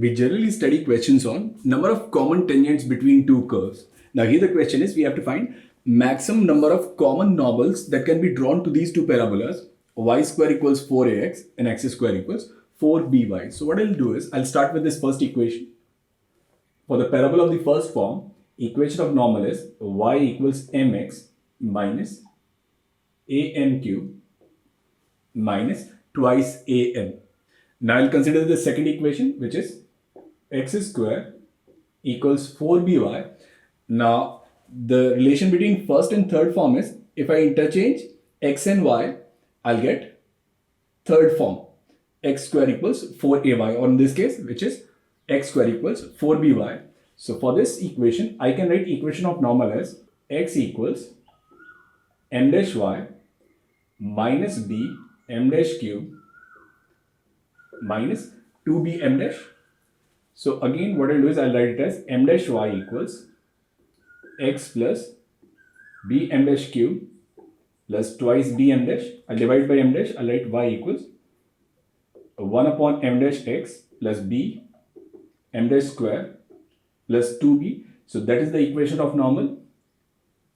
We generally study questions on number of common tangents between two curves. Now here the question is we have to find maximum number of common normals that can be drawn to these two parabolas, y square equals 4ax and x square equals 4by. So what I'll do is I'll start with this first equation. For the parabola of the first form, equation of normal is y equals mx minus am cube minus twice am. Now I'll consider the second equation, which is x square equals 4by. Now the relation between first and third form is if I interchange x and y, I'll get third form, x square equals 4ay, or in this case, which is x square equals 4by. So for this equation, I can write equation of normal as x equals m dash y minus b m dash cube minus 2b m dash. So again, what I'll do is I'll write it as m dash y equals x plus b m dash cube plus twice b m dash. I'll divide by m dash. I'll write y equals 1 upon m dash x plus b m dash square plus 2b. So that is the equation of normal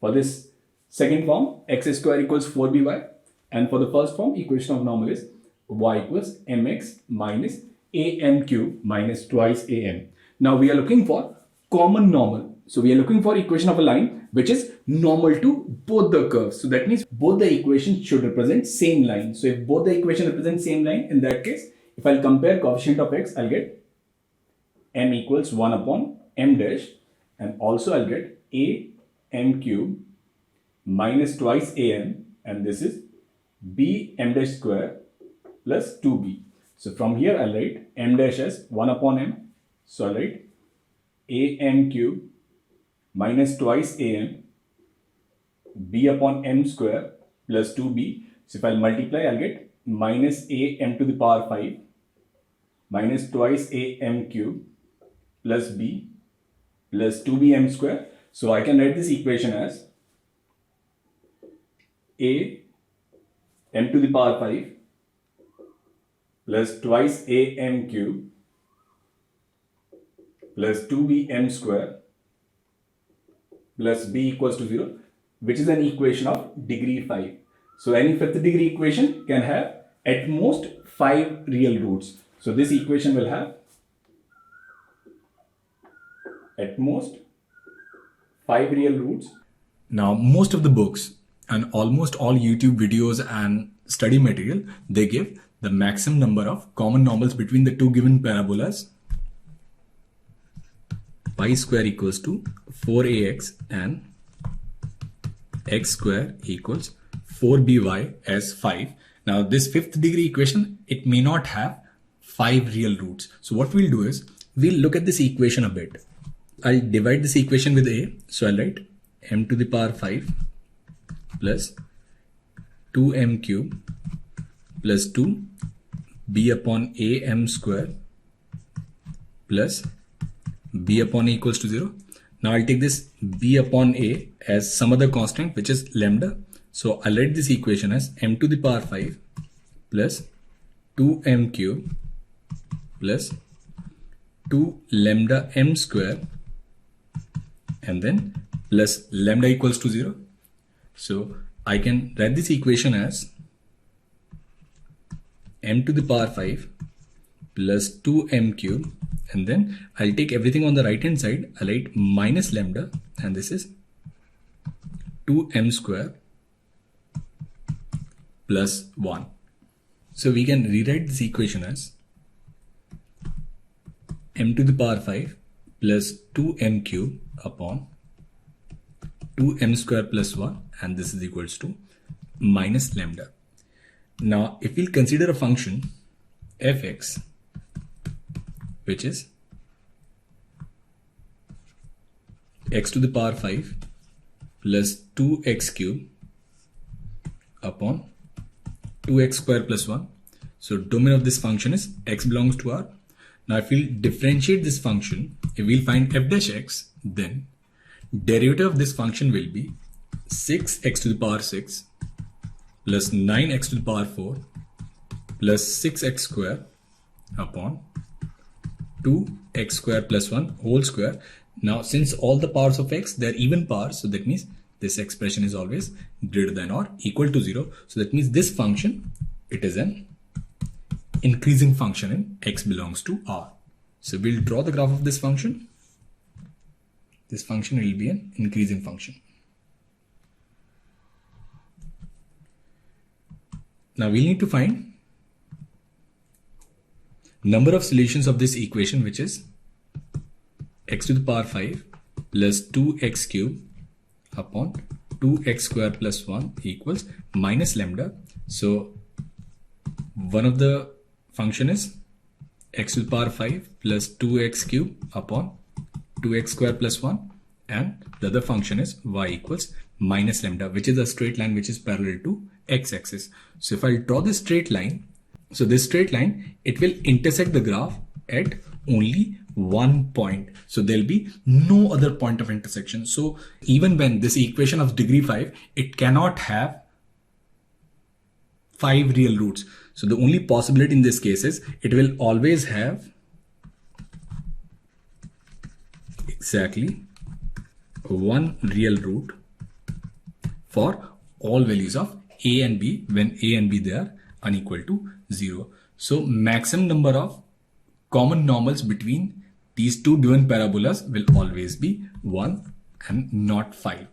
for this second form, x square equals 4by, and for the first form, equation of normal is y equals mx minus am cube minus twice am. Now we are looking for common normal. So we are looking for equation of a line which is normal to both the curves. So that means both the equations should represent same line. So if both the equations represent same line, in that case, if I'll compare coefficient of x, I'll get m equals 1 upon m dash, and also I'll get am cube minus twice am, and this is b m dash square plus 2b. So from here I'll write m dash as 1 upon m. So I'll write am cube minus twice am b upon m square plus 2b. So if I'll multiply, I'll get minus am to the power 5 minus twice am cube plus b plus 2b m square. So I can write this equation as am to the power 5 plus twice am cube plus 2b m square plus b equals to 0, which is an equation of degree 5. So any fifth degree equation can have at most 5 real roots. So this equation will have at most 5 real roots. Now most of the books and almost all YouTube videos and study material, they give the maximum number of common normals between the two given parabolas, y square equals to 4ax and x square equals 4by as 5. Now this fifth degree equation, it may not have 5 real roots. So what we'll do is we'll look at this equation a bit. I'll divide this equation with a. So I'll write m to the power 5 plus 2m cube plus 2 b upon am square plus b upon a equals to 0. Now I'll take this b upon a as some other constant, which is lambda. So I'll write this equation as m to the power 5 plus 2m cube plus 2 lambda m square and then plus lambda equals to 0. So I can write this equation as m to the power 5 plus 2m cube, and then I'll take everything on the right hand side. I'll write minus lambda, and this is 2m square plus 1. So we can rewrite this equation as m to the power 5 plus 2m cube upon 2m square plus 1, and this is equals to minus lambda. Now if we'll consider a function fx, which is x to the power 5 plus 2x cube upon 2x square plus 1. So domain of this function is x belongs to R. Now if we'll differentiate this function, if we'll find f dash x, then derivative of this function will be 6x to the power 6 plus 9x to the power 4 plus 6x square upon 2x square plus 1 whole square. Now, since all the powers of x, they're even powers, so that means this expression is always greater than or equal to 0. So that means this function, it is an increasing function in x belongs to R. So we'll draw the graph of this function. This function will be an increasing function. Now we need to find number of solutions of this equation, which is x to the power 5 plus 2x cube upon 2x square plus 1 equals minus lambda. So one of the function is x to the power 5 plus 2x cube upon 2x square plus 1, and the other function is y equals minus lambda, which is a straight line which is parallel to x-axis. So if I draw this straight line, so this straight line, it will intersect the graph at only one point. So there'll be no other point of intersection. So even when this equation of degree 5, it cannot have 5 real roots. So the only possibility in this case is it will always have exactly one real root for all values of a and b when a and b they are unequal to 0. So maximum number of common normals between these two given parabolas will always be 1 and not 5.